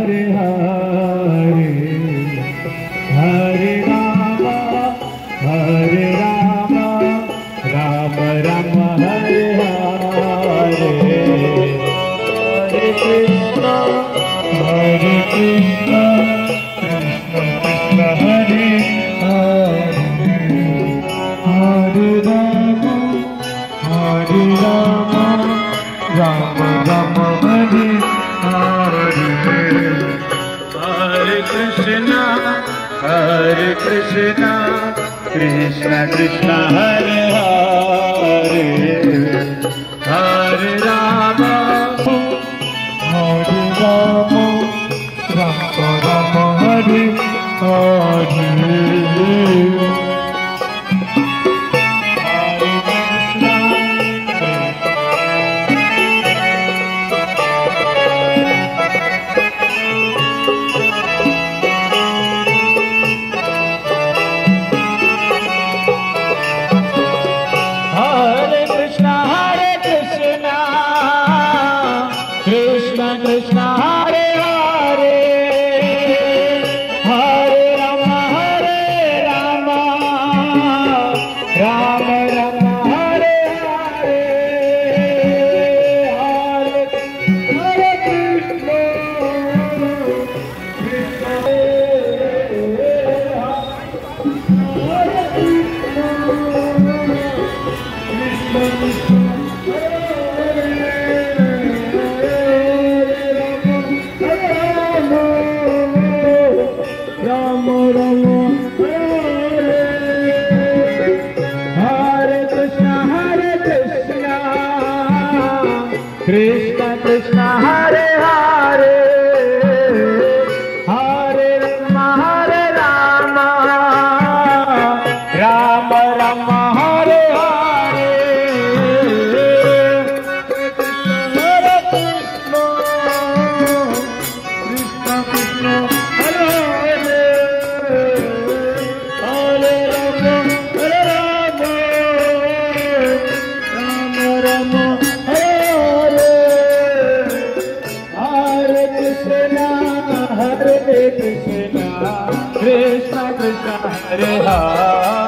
Hare Rama, Hare Rama, Rama Rama, Hare Hare, Hare Krishna, Hare Krishna, Krishna Krishna, Hare Hare, Hare Rama, Hare Rama, Rama Rama, Hare Hare, Hare Krishna, Hare Krishna, Krishna Krishna, Hare Hare, Hare Rama, Hare Rama, Rama Rama, Hare Hare. Krishna Hare Hare, Hare Rama Hare Rama, Rama Rama Hare Hare, Hare Krishna, Krishna Hare Krishna, Krishna Krishna Hare Hare, Hare Rama Hare Rama, Rama Rama Hare Hare, Hare Krishna, Krishna Krishna Hare Hare, Hare Rama Hare Rama, Rama Rama Hare Krishna, Krishna Krishna Hare Hare.